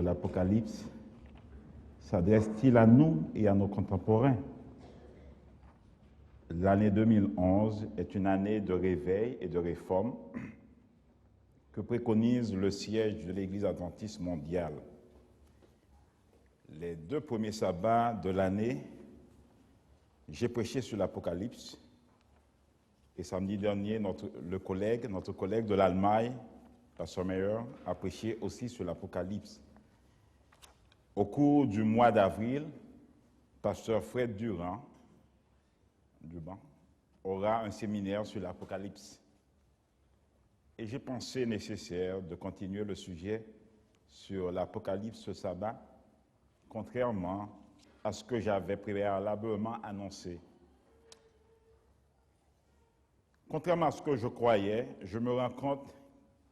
l'Apocalypse s'adresse-t-il à nous et à nos contemporains? L'année 2011 est une année de réveil et de réforme que préconise le siège de l'Église adventiste mondiale. Les 2 premiers sabbats de l'année, j'ai prêché sur l'Apocalypse et samedi dernier, notre collègue de l'Allemagne, Pasteur Meyer, a prêché aussi sur l'Apocalypse. Au cours du mois d'avril, Pasteur Fred Durand aura un séminaire sur l'Apocalypse. Et j'ai pensé nécessaire de continuer le sujet sur l'Apocalypse ce sabbat, contrairement à ce que j'avais préalablement annoncé. Contrairement à ce que je croyais, je me rends compte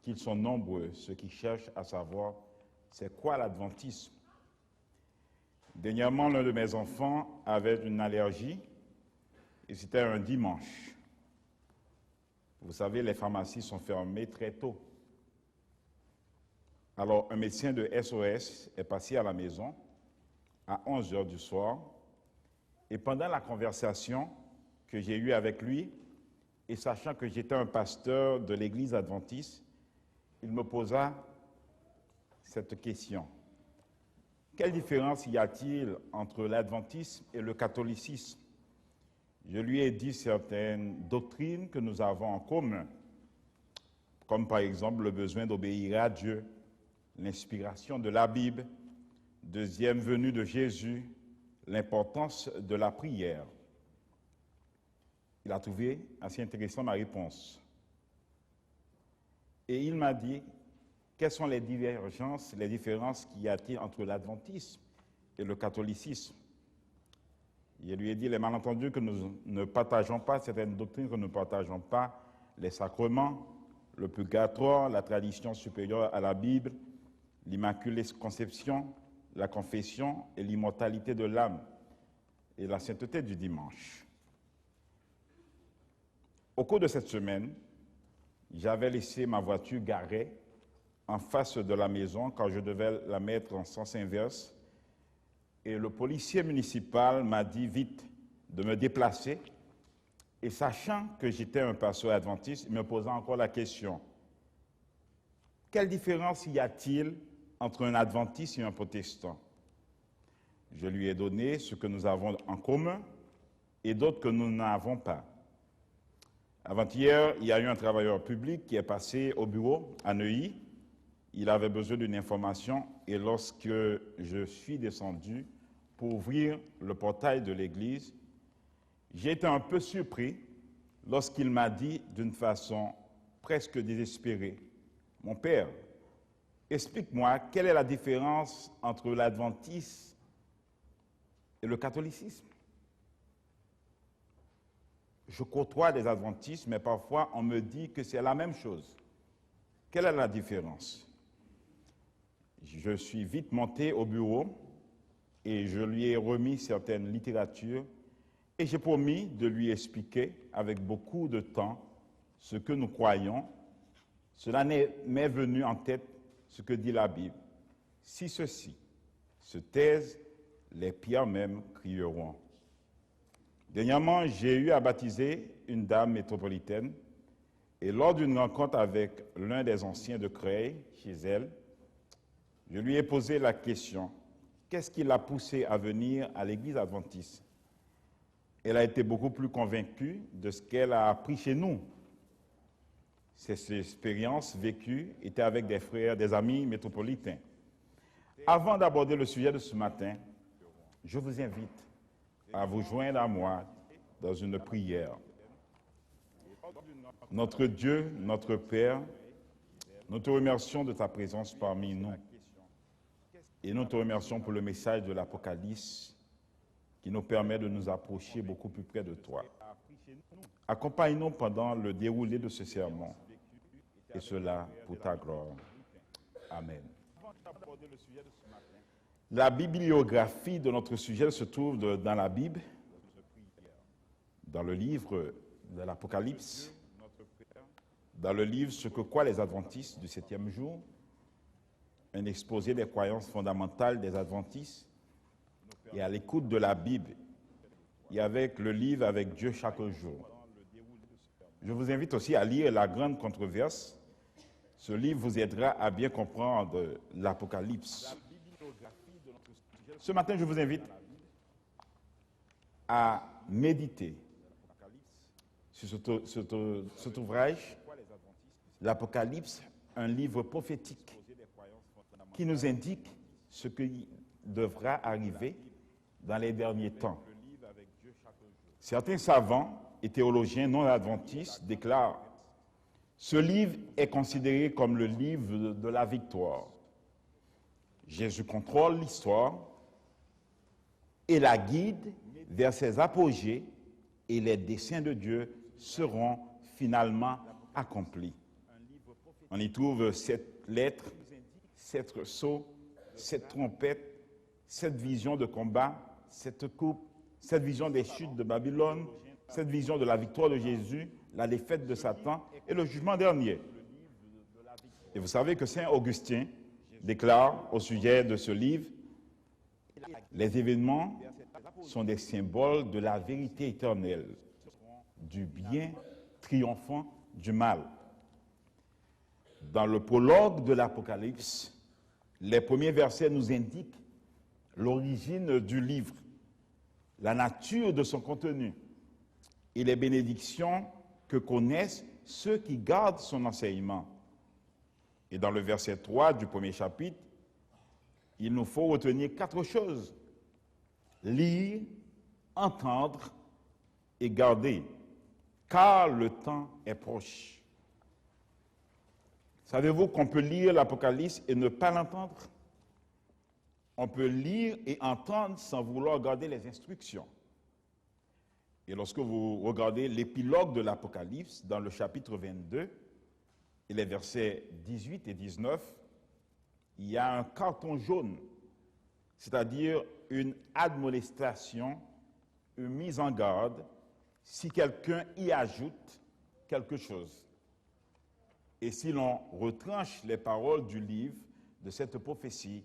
qu'ils sont nombreux ceux qui cherchent à savoir c'est quoi l'adventisme. Dernièrement, l'un de mes enfants avait une allergie et c'était un dimanche. Vous savez, les pharmacies sont fermées très tôt. Alors, un médecin de SOS est passé à la maison à 11h du soir et pendant la conversation que j'ai eue avec lui, et sachant que j'étais un pasteur de l'Église adventiste, il me posa cette question. Quelle différence y a-t-il entre l'adventisme et le catholicisme? Je lui ai dit certaines doctrines que nous avons en commun, comme par exemple le besoin d'obéir à Dieu, l'inspiration de la Bible, deuxième venue de Jésus, l'importance de la prière. Il a trouvé assez intéressant ma réponse. Et il m'a dit, quelles sont les divergences, les différences qu'il y a-t-il entre l'adventisme et le catholicisme? Je lui ai dit les malentendus que nous ne partageons pas, certaines doctrines que nous ne partageons pas, les sacrements, le purgatoire, la tradition supérieure à la Bible, l'Immaculée Conception, la confession et l'immortalité de l'âme et la sainteté du dimanche. Au cours de cette semaine, j'avais laissé ma voiture garée en face de la maison quand je devais la mettre en sens inverse. Et le policier municipal m'a dit vite de me déplacer. Et sachant que j'étais un pasteur adventiste, il me posa encore la question. Quelle différence y a-t-il entre un adventiste et un protestant? Je lui ai donné ce que nous avons en commun et d'autres que nous n'avons pas. Avant-hier, il y a eu un travailleur public qui est passé au bureau à Neuilly. Il avait besoin d'une information et lorsque je suis descendu pour ouvrir le portail de l'église, j'ai été un peu surpris lorsqu'il m'a dit d'une façon presque désespérée, « Mon père, explique-moi quelle est la différence entre l'adventisme et le catholicisme. Je côtoie des adventistes, mais parfois on me dit que c'est la même chose. Quelle est la différence? » Je suis vite monté au bureau et je lui ai remis certaines littératures et j'ai promis de lui expliquer avec beaucoup de temps ce que nous croyons. Cela m'est venu en tête ce que dit la Bible. Si ceux-ci se taisent, les pierres même crieront. Dernièrement, j'ai eu à baptiser une dame métropolitaine et lors d'une rencontre avec l'un des anciens de Creil, chez elle, je lui ai posé la question, qu'est-ce qui l'a poussée à venir à l'église adventiste? Elle a été beaucoup plus convaincue de ce qu'elle a appris chez nous. Ces expériences vécues étaient avec des frères, des amis métropolitains. Avant d'aborder le sujet de ce matin, je vous invite à vous joindre à moi dans une prière. Notre Dieu, notre Père, nous te remercions de ta présence parmi nous. Et nous te remercions pour le message de l'Apocalypse qui nous permet de nous approcher beaucoup plus près de toi. Accompagne-nous pendant le déroulé de ce sermon, et cela pour ta gloire. Amen. La bibliographie de notre sujet se trouve dans la Bible, dans le livre de l'Apocalypse, dans le livre « Ce que croient les adventistes du 7e jour », un exposé des croyances fondamentales des adventistes et à l'écoute de la Bible et avec le livre Avec Dieu chaque jour. Je vous invite aussi à lire La Grande Controverse. Ce livre vous aidera à bien comprendre l'Apocalypse. Ce matin, je vous invite à méditer sur cet ouvrage, l'Apocalypse, un livre prophétique qui nous indique ce qui devra arriver dans les derniers temps. Certains savants et théologiens non adventistes déclarent « Ce livre est considéré comme le livre de la victoire. Jésus contrôle l'histoire et la guide vers ses apogées et les desseins de Dieu seront finalement accomplis. » On y trouve 7 lettres, 7 sceaux, 7 trompettes, 7 visions de combat, 7 coupes, 7 visions des chutes de Babylone, 7 visions de la victoire de Jésus, la défaite de Satan et le jugement dernier. Et vous savez que Saint Augustin déclare au sujet de ce livre, les événements sont des symboles de la vérité éternelle, du bien triomphant du mal. Dans le prologue de l'Apocalypse, les premiers versets nous indiquent l'origine du livre, la nature de son contenu et les bénédictions que connaissent ceux qui gardent son enseignement. Et dans le verset 3 du premier chapitre, il nous faut retenir 4 choses. Lire, entendre et garder, car le temps est proche. Savez-vous qu'on peut lire l'Apocalypse et ne pas l'entendre? On peut lire et entendre sans vouloir garder les instructions. Et lorsque vous regardez l'épilogue de l'Apocalypse, dans le chapitre 22, et les versets 18 et 19, il y a un carton jaune, c'est-à-dire une admonestation, une mise en garde, si quelqu'un y ajoute quelque chose. Et si l'on retranche les paroles du livre de cette prophétie,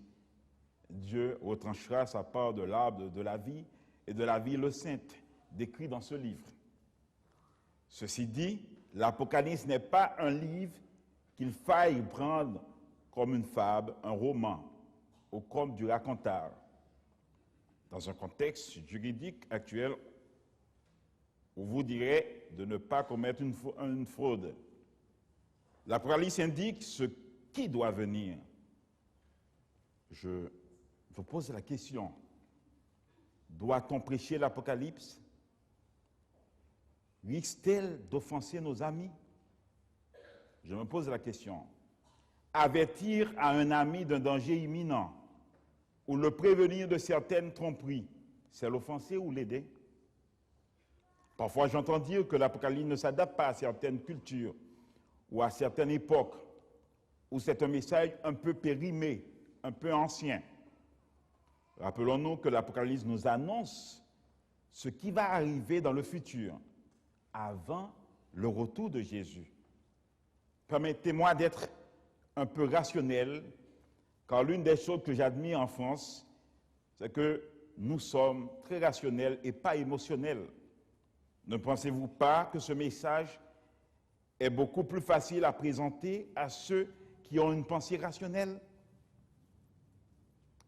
Dieu retranchera sa part de l'arbre de la vie et de la vie le sainte, décrit dans ce livre. Ceci dit, l'Apocalypse n'est pas un livre qu'il faille prendre comme une fable, un roman, ou comme du racontard. Dans un contexte juridique actuel, on vous dirait de ne pas commettre une fraude. L'Apocalypse indique ce qui doit venir. Je vous pose la question, doit-on prêcher l'Apocalypse? Risque-t-elle d'offenser nos amis? Je me pose la question. Avertir à un ami d'un danger imminent ou le prévenir de certaines tromperies, c'est l'offenser ou l'aider? Parfois, j'entends dire que l'Apocalypse ne s'adapte pas à certaines cultures ou à certaines époques, où c'est un message un peu périmé, un peu ancien. Rappelons-nous que l'Apocalypse nous annonce ce qui va arriver dans le futur, avant le retour de Jésus. Permettez-moi d'être un peu rationnel, car l'une des choses que j'admire en France, c'est que nous sommes très rationnels et pas émotionnels. Ne pensez-vous pas que ce message est beaucoup plus facile à présenter à ceux qui ont une pensée rationnelle?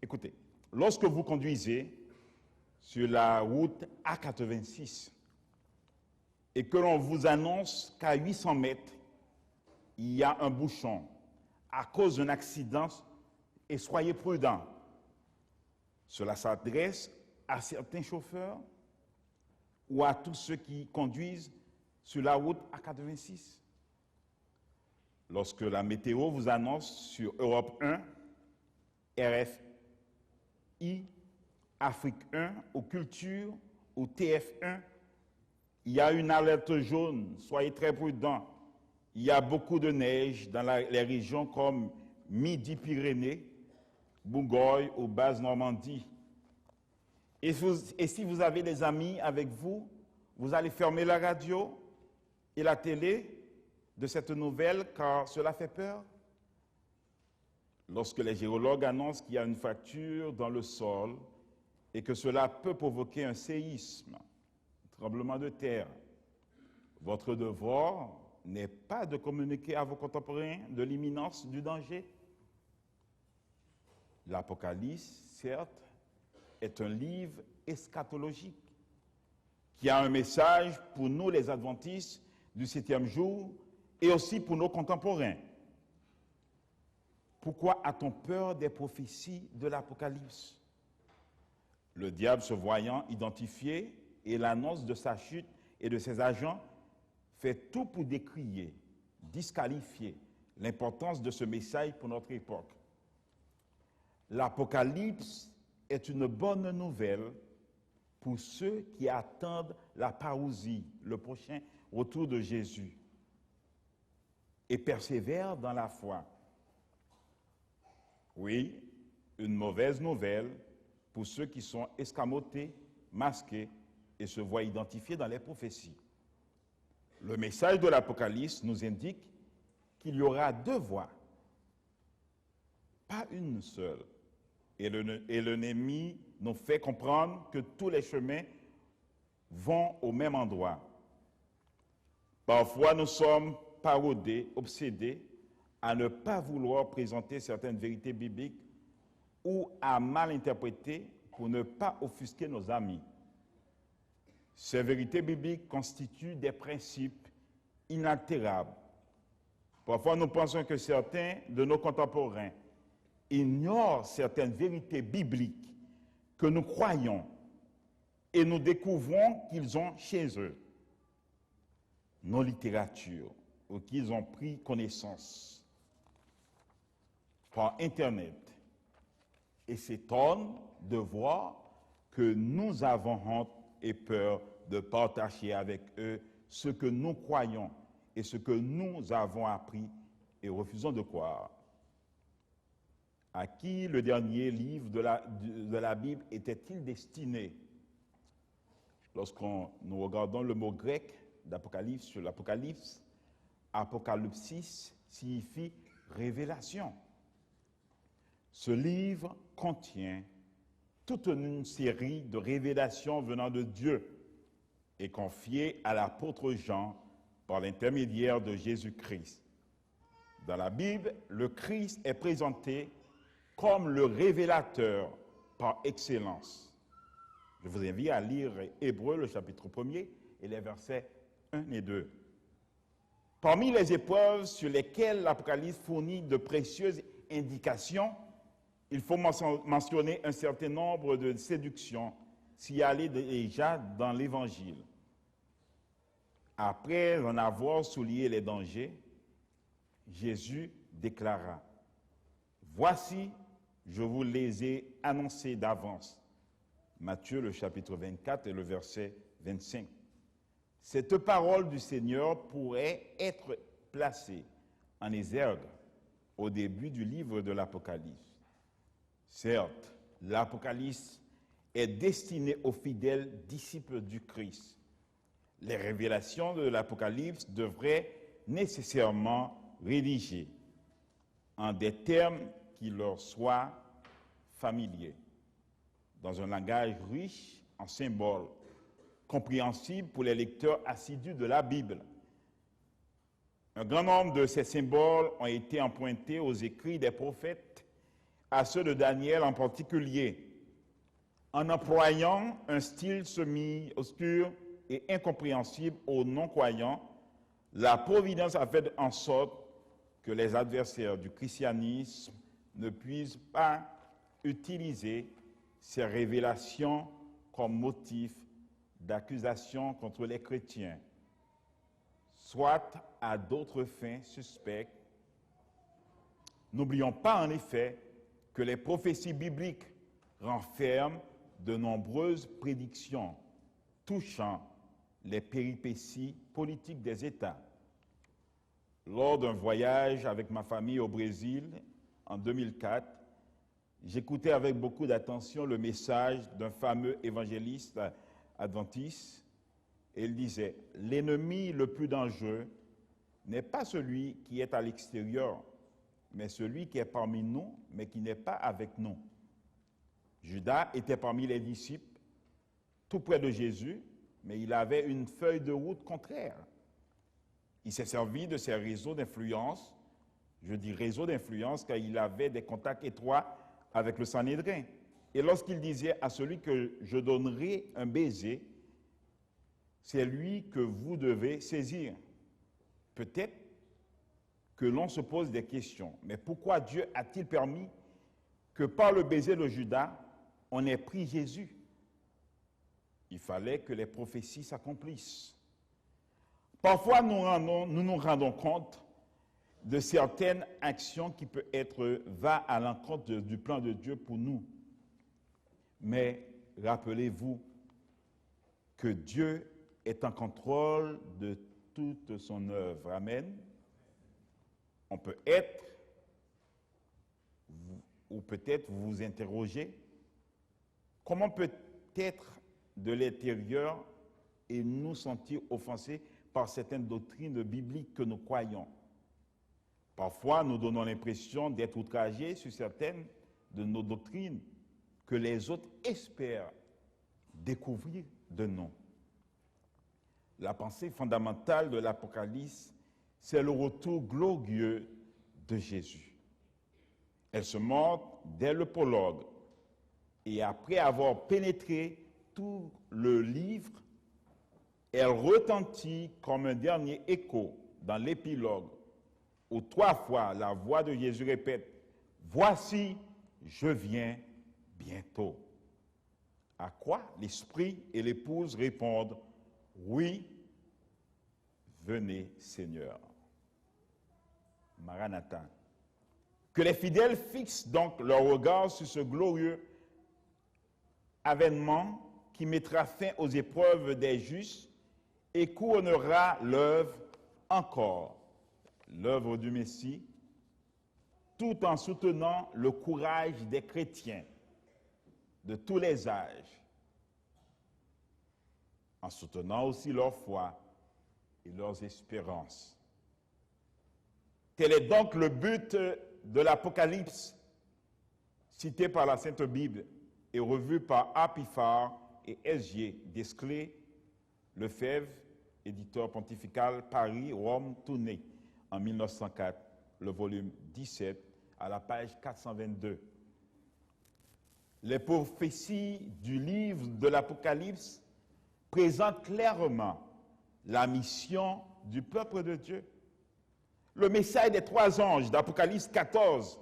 Écoutez, lorsque vous conduisez sur la route A86 et que l'on vous annonce qu'à 800 mètres, il y a un bouchon à cause d'un accident, et soyez prudents. Cela s'adresse à certains chauffeurs ou à tous ceux qui conduisent sur la route A86. Lorsque la météo vous annonce sur Europe 1, RFI, Afrique 1, ou Culture, ou TF1, il y a une alerte jaune, soyez très prudents. Il y a beaucoup de neige dans les régions comme Midi-Pyrénées, Bourgogne ou Basse-Normandie. Et si vous avez des amis avec vous, vous allez fermer la radio et la télé de cette nouvelle car cela fait peur. lorsque les géologues annoncent qu'il y a une fracture dans le sol et que cela peut provoquer un séisme, un tremblement de terre, votre devoir n'est pas de communiquer à vos contemporains de l'imminence du danger. L'Apocalypse, certes, est un livre eschatologique qui a un message pour nous les adventistes du 7e jour et aussi pour nos contemporains. Pourquoi a-t-on peur des prophéties de l'Apocalypse? Le diable, se voyant identifié et l'annonce de sa chute et de ses agents, fait tout pour décrier, disqualifier l'importance de ce message pour notre époque. L'Apocalypse est une bonne nouvelle pour ceux qui attendent la parousie, le prochain retour de Jésus, et persévèrent dans la foi. Oui, une mauvaise nouvelle pour ceux qui sont escamotés, masqués et se voient identifiés dans les prophéties. Le message de l'Apocalypse nous indique qu'il y aura deux voies, pas une seule. Et l'ennemi nous fait comprendre que tous les chemins vont au même endroit. Parfois, nous sommes paraudés, obsédés à ne pas vouloir présenter certaines vérités bibliques ou à mal interpréter pour ne pas offusquer nos amis. Ces vérités bibliques constituent des principes inaltérables. Parfois, nous pensons que certains de nos contemporains ignorent certaines vérités bibliques que nous croyons et nous découvrons qu'ils ont chez eux, nos littératures, ou qu'ils ont pris connaissance par Internet, et s'étonnent de voir que nous avons honte et peur de partager avec eux ce que nous croyons et ce que nous avons appris et refusons de croire. À qui le dernier livre de la Bible était-il destiné? Lorsqu'on nous regardons le mot grec d'Apocalypse sur l'Apocalypse, apocalypsis signifie révélation. Ce livre contient toute une série de révélations venant de Dieu et confiées à l'apôtre Jean par l'intermédiaire de Jésus-Christ. Dans la Bible, le Christ est présenté comme le révélateur par excellence. Je vous invite à lire Hébreux, le chapitre 1er, et les versets 1 et 2. Parmi les épreuves sur lesquelles l'Apocalypse fournit de précieuses indications, il faut mentionner un certain nombre de séductions signalées déjà dans l'Évangile. Après en avoir souligné les dangers, Jésus déclara: « Voici, je vous les ai annoncés d'avance. » Matthieu, le chapitre 24 et le verset 25. Cette parole du Seigneur pourrait être placée en exergue au début du livre de l'Apocalypse. Certes, l'Apocalypse est destiné aux fidèles disciples du Christ. Les révélations de l'Apocalypse devraient nécessairement rédigées en des termes qui leur soient familiers, dans un langage riche en symboles, compréhensible pour les lecteurs assidus de la Bible. Un grand nombre de ces symboles ont été empruntés aux écrits des prophètes, à ceux de Daniel en particulier, en employant un style semi-obscur et incompréhensible aux non-croyants. La providence a fait en sorte que les adversaires du christianisme ne puissent pas utiliser ces révélations comme motif d'accusation contre les chrétiens, soit à d'autres fins suspectes. N'oublions pas en effet que les prophéties bibliques renferment de nombreuses prédictions touchant les péripéties politiques des États. Lors d'un voyage avec ma famille au Brésil en 2004, j'écoutais avec beaucoup d'attention le message d'un fameux évangéliste adventiste, et il disait: « L'ennemi le plus dangereux n'est pas celui qui est à l'extérieur, mais celui qui est parmi nous, mais qui n'est pas avec nous. Judas était parmi les disciples, tout près de Jésus, mais il avait une feuille de route contraire. Il s'est servi de ses réseaux d'influence, je dis réseau d'influence, car il avait des contacts étroits avec le Sanhédrin. Et lorsqu'il disait à celui que je donnerai un baiser, c'est lui que vous devez saisir. Peut-être que l'on se pose des questions. Mais pourquoi Dieu a-t-il permis que par le baiser de Judas, on ait pris Jésus? Il fallait que les prophéties s'accomplissent. Parfois, nous nous rendons compte de certaines actions qui peuvent être va à l'encontre du plan de Dieu pour nous. Mais rappelez-vous que Dieu est en contrôle de toute son œuvre. Amen. On peut être, ou peut-être vous vous interrogez, comment peut-être de l'intérieur et nous sentir offensés par certaines doctrines bibliques que nous croyons. Parfois, nous donnons l'impression d'être outragés sur certaines de nos doctrines que les autres espèrent découvrir de nous. La pensée fondamentale de l'Apocalypse, c'est le retour glorieux de Jésus. Elle se montre dès le prologue et après avoir pénétré tout le livre, elle retentit comme un dernier écho dans l'épilogue où 3 fois la voix de Jésus répète « Voici, je viens bientôt ». À quoi l'Esprit et l'Épouse répondent « Oui, venez Seigneur ». Maranatha. Que les fidèles fixent donc leur regard sur ce glorieux avènement qui mettra fin aux épreuves des justes et couronnera l'œuvre encore, l'œuvre du Messie, tout en soutenant le courage des chrétiens de tous les âges, en soutenant aussi leur foi et leurs espérances. Tel est donc le but de l'Apocalypse, cité par la Sainte Bible et revu par Apiphare et S.J. Desclée, Lefebvre, éditeur pontifical, Paris, Rome, Tournai, en 1904, le volume 17, à la page 422. Les prophéties du livre de l'Apocalypse présentent clairement la mission du peuple de Dieu. Le message des 3 anges d'Apocalypse 14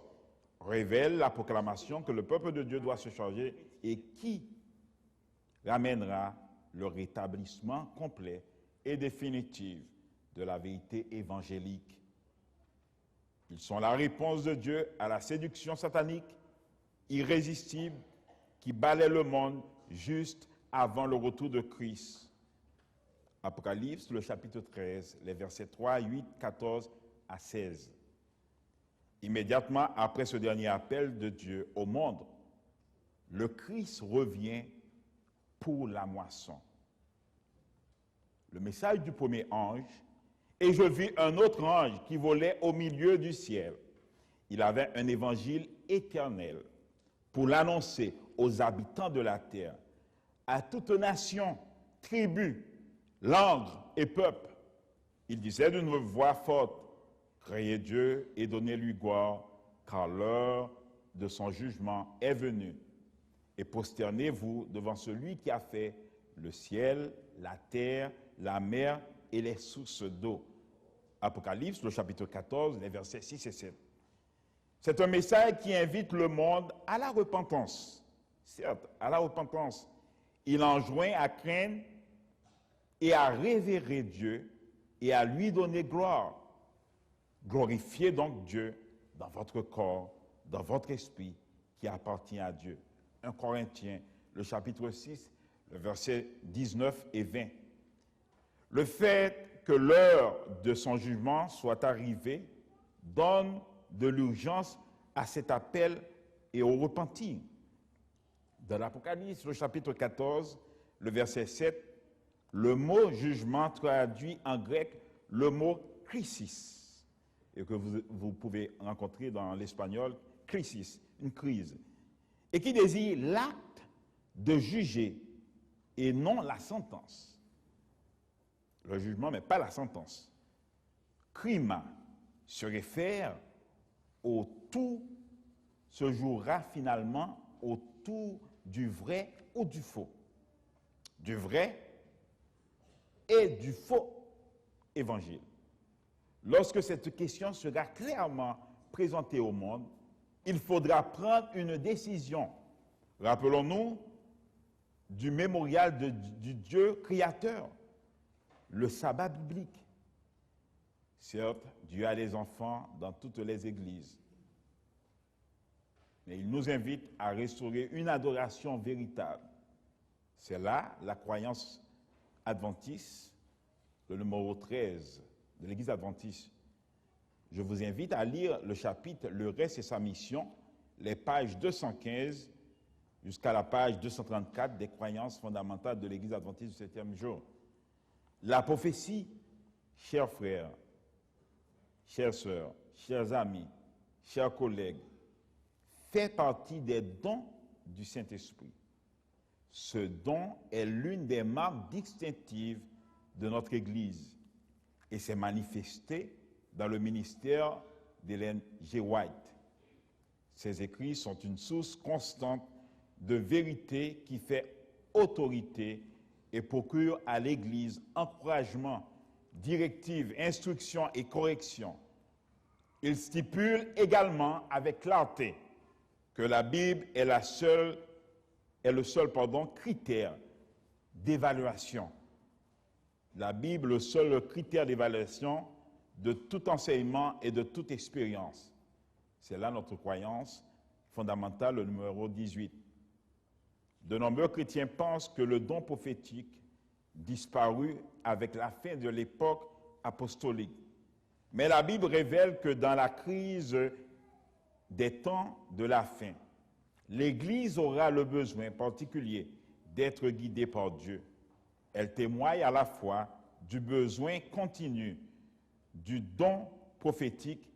révèle la proclamation que le peuple de Dieu doit se charger et qui ramènera le rétablissement complet et définitif de la vérité évangélique. Ils sont la réponse de Dieu à la séduction satanique irrésistible qui balaie le monde juste avant le retour de Christ. Apocalypse, le chapitre 13, les versets 3, 8, 14 à 16. Immédiatement après ce dernier appel de Dieu au monde, le Christ revient pour la moisson. Le message du premier ange, et je vis un autre ange qui volait au milieu du ciel. Il avait un évangile éternel pour l'annoncer aux habitants de la terre, à toute nation, tribu, langue et peuple. Il disait d'une voix forte, « Créez Dieu et donnez-lui gloire, car l'heure de son jugement est venue. Et prosternez-vous devant celui qui a fait le ciel, la terre, la mer et les sources d'eau. » Apocalypse, le chapitre 14, les versets 6 et 7. C'est un message qui invite le monde à la repentance. Certes, à la repentance. Il enjoint à craindre et à révérer Dieu et à lui donner gloire. Glorifiez donc Dieu dans votre corps, dans votre esprit qui appartient à Dieu. 1 Corinthiens, le chapitre 6, le verset 19 et 20. Le fait que l'heure de son jugement soit arrivée donne de l'urgence à cet appel et au repentir. Dans l'Apocalypse, le chapitre 14, le verset 7, le mot jugement traduit en grec le mot krisis. et que vous pouvez rencontrer dans l'espagnol, crisis, une crise, et qui désire l'acte de juger et non la sentence. Le jugement, mais pas la sentence. Crima se réfère au tout se jouera finalement autour du vrai ou du faux. Du vrai et du faux évangile. Lorsque cette question sera clairement présentée au monde, il faudra prendre une décision. Rappelons-nous du mémorial du Dieu créateur, le sabbat biblique. Certes, Dieu a des enfants dans toutes les églises, mais il nous invite à restaurer une adoration véritable. C'est là la croyance adventiste, le numéro 13 de l'Église adventiste. Je vous invite à lire le chapitre « Le reste et sa mission », les pages 215 jusqu'à la page 234 des croyances fondamentales de l'Église adventiste du 7e jour. La prophétie, chers frères, chères sœurs, chers amis, chers collègues, fait partie des dons du Saint-Esprit. Ce don est l'une des marques distinctives de notre Église et s'est manifesté dans le ministère d'Ellen G. White. Ses écrits sont une source constante de vérité qui fait autorité et procure à l'Église encouragement, directive, instruction et correction. Il stipule également avec clarté que la Bible est le seul critère d'évaluation. La Bible, le seul critère d'évaluation de tout enseignement et de toute expérience. C'est là notre croyance fondamentale, le numéro 18. De nombreux chrétiens pensent que le don prophétique disparut avec la fin de l'époque apostolique. Mais la Bible révèle que dans la crise des temps de la fin, l'Église aura le besoin particulier d'être guidée par Dieu. Elle témoigne à la fois du besoin continu du don prophétique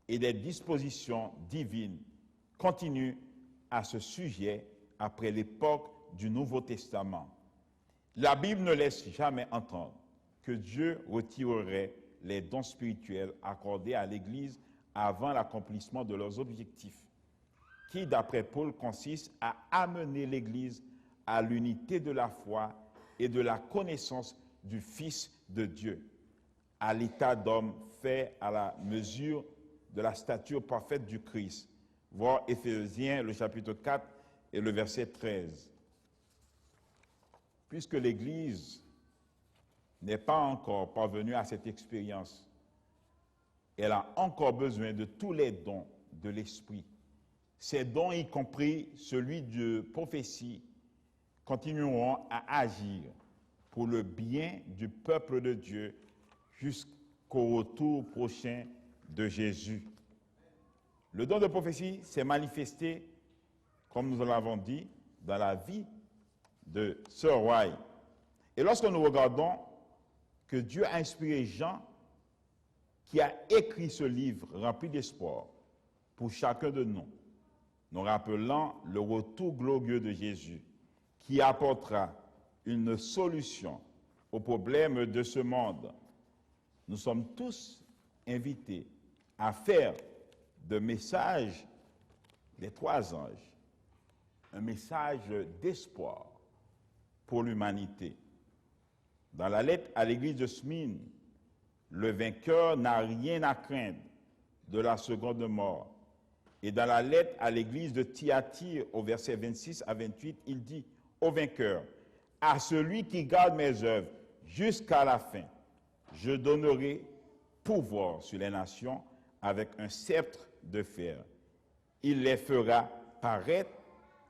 et des dispositions divines continues à ce sujet après l'époque du Nouveau Testament. La Bible ne laisse jamais entendre que Dieu retirerait les dons spirituels accordés à l'Église avant l'accomplissement de leurs objectifs, qui, d'après Paul, consiste à amener l'Église à l'unité de la foi et de la connaissance du Fils de Dieu, à l'état d'homme fait à la mesure de la stature parfaite du Christ. Voir Éphésiens, le chapitre 4 et le verset 13. Puisque l'Église n'est pas encore parvenue à cette expérience, elle a encore besoin de tous les dons de l'Esprit. Ces dons, y compris celui de prophétie, continueront à agir pour le bien du peuple de Dieu jusqu'au retour prochain de Jésus. Le don de prophétie s'est manifesté, comme nous l'avons dit, dans la vie de Sir White. Et lorsque nous regardons que Dieu a inspiré Jean, qui a écrit ce livre rempli d'espoir pour chacun de nous, nous rappelant le retour glorieux de Jésus, qui apportera une solution aux problèmes de ce monde. Nous sommes tous invités à faire de message des trois anges un message d'espoir pour l'humanité. Dans la lettre à l'église de Smyrne, le vainqueur n'a rien à craindre de la seconde mort. Et dans la lettre à l'église de Thyatire, au verset 26 à 28, il dit au vainqueur, à celui qui garde mes œuvres jusqu'à la fin, je donnerai pouvoir sur les nations avec un sceptre de fer. Il les fera paraître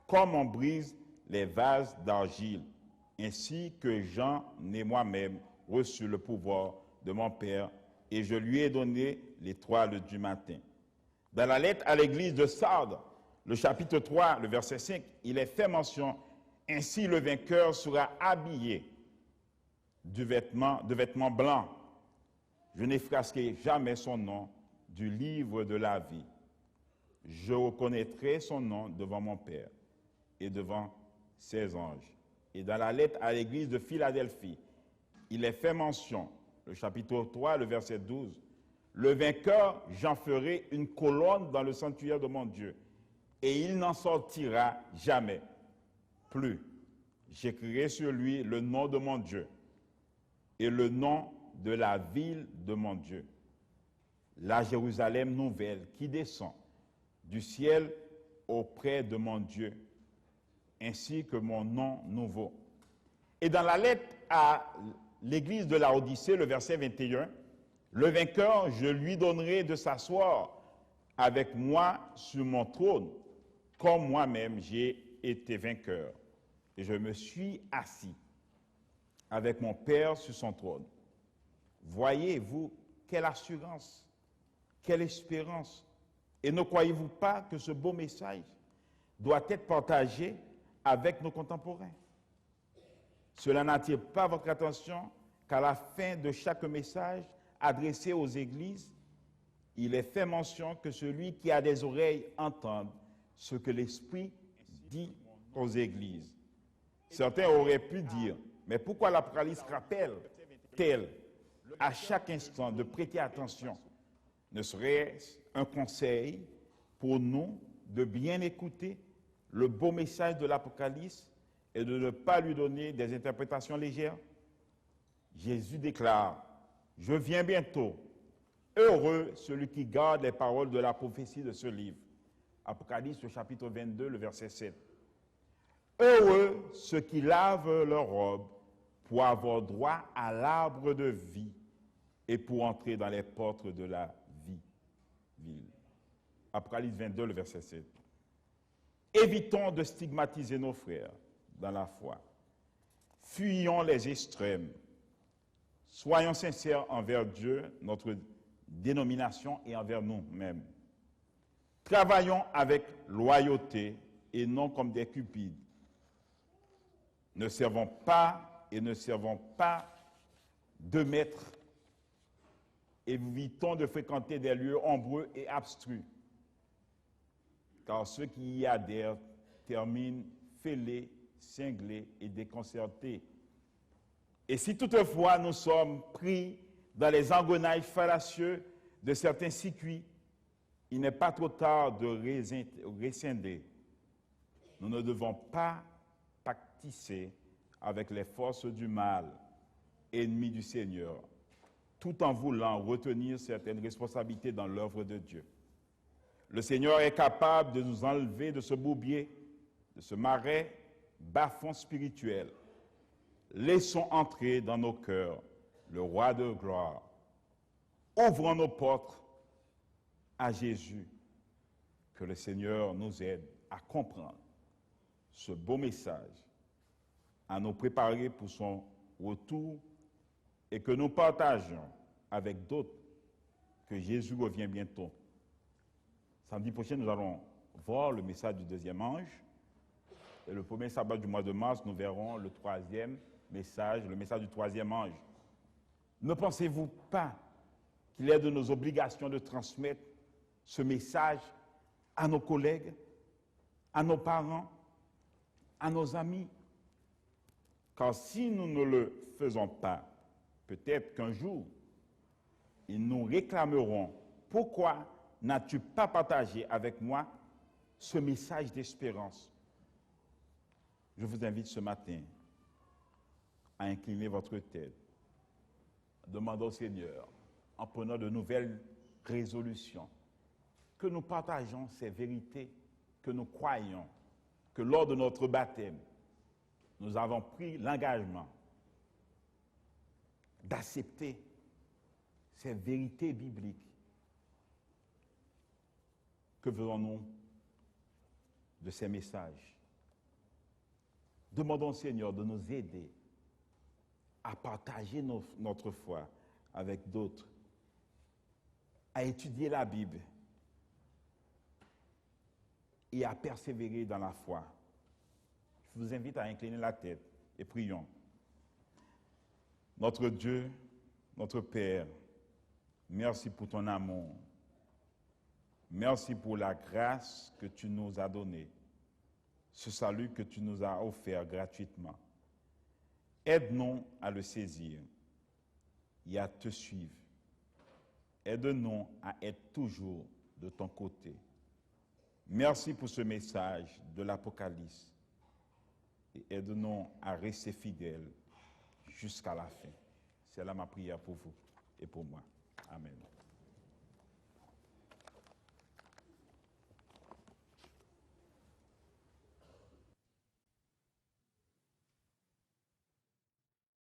comme on brise les vases d'argile, ainsi que j'en ai moi-même reçu le pouvoir de mon Père, et je lui ai donné l'étoile du matin. Dans la lettre à l'église de Sardes, le chapitre 3, le verset 5, il est fait mention, ainsi le vainqueur sera habillé de vêtements blancs. Je n'effracerai jamais son nom du livre de la vie. Je reconnaîtrai son nom devant mon Père et devant ses anges. Et dans la lettre à l'église de Philadelphie, il est fait mention, le chapitre 3, le verset 12, « Le vainqueur, j'en ferai une colonne dans le sanctuaire de mon Dieu, et il n'en sortira jamais plus. J'écrirai sur lui le nom de mon Dieu et le nom de la ville de mon Dieu, la Jérusalem nouvelle qui descend du ciel auprès de mon Dieu, ainsi que mon nom nouveau. » Et dans la lettre à l'église de Laodicée, le verset 21, « Le vainqueur, je lui donnerai de s'asseoir avec moi sur mon trône, comme moi-même j'ai été vainqueur, et je me suis assis avec mon Père sur son trône. » Voyez-vous quelle assurance, quelle espérance. Et ne croyez-vous pas que ce beau message doit être partagé avec nos contemporains? Cela n'attire pas votre attention qu'à la fin de chaque message adressé aux églises, il est fait mention que celui qui a des oreilles entende ce que l'Esprit dit aux églises. Certains auraient pu dire, mais pourquoi l'Apocalypse rappelle-t-elle à chaque instant de prêter attention? Ne serait-ce un conseil pour nous de bien écouter le beau message de l'Apocalypse et de ne pas lui donner des interprétations légères? Jésus déclare, « Je viens bientôt. Heureux celui qui garde les paroles de la prophétie de ce livre. » Apocalypse, au chapitre 22, le verset 7. « Heureux ceux qui lavent leurs robes pour avoir droit à l'arbre de vie et pour entrer dans les portes de la ville. » Apocalypse 22, le verset 7. Évitons de stigmatiser nos frères dans la foi. Fuyons les extrêmes. Soyons sincères envers Dieu, notre dénomination et envers nous-mêmes. Travaillons avec loyauté et non comme des cupides. Ne servons pas de maîtres. Évitons de fréquenter des lieux ombreux et abstrus, car ceux qui y adhèrent terminent fêlés, cinglés et déconcertés. Et si toutefois nous sommes pris dans les engrenages fallacieux de certains circuits, il n'est pas trop tard de rescinder. Nous ne devons pas pactisser avec les forces du mal, ennemis du Seigneur, tout en voulant retenir certaines responsabilités dans l'œuvre de Dieu. Le Seigneur est capable de nous enlever de ce bourbier, de ce marais bas-fond spirituel. Laissons entrer dans nos cœurs le Roi de gloire. Ouvrons nos portes à Jésus. Que le Seigneur nous aide à comprendre ce beau message, à nous préparer pour son retour et que nous partageons avec d'autres que Jésus revient bientôt. Samedi prochain, nous allons voir le message du deuxième ange. Et le premier sabbat du mois de mars, nous verrons le troisième message, le message du troisième ange. Ne pensez-vous pas qu'il est de nos obligations de transmettre ce message à nos collègues, à nos parents, à nos amis? Car si nous ne le faisons pas, peut-être qu'un jour, ils nous réclameront « Pourquoi n'as-tu pas partagé avec moi ce message d'espérance ?» Je vous invite ce matin à incliner votre tête. Demandons au Seigneur, en prenant de nouvelles résolutions, que nous partageons ces vérités, que nous croyons, que lors de notre baptême, nous avons pris l'engagement d'accepter ces vérités bibliques. Que faisons-nous de ces messages? Demandons au Seigneur de nous aider à partager notre foi avec d'autres, à étudier la Bible et à persévérer dans la foi. Je vous invite à incliner la tête et prions. Notre Dieu, notre Père, merci pour ton amour. Merci pour la grâce que tu nous as donnée, ce salut que tu nous as offert gratuitement. Aide-nous à le saisir et à te suivre. Aide-nous à être toujours de ton côté. Merci pour ce message de l'Apocalypse et aide-nous à rester fidèles jusqu'à la fin. C'est là ma prière pour vous et pour moi.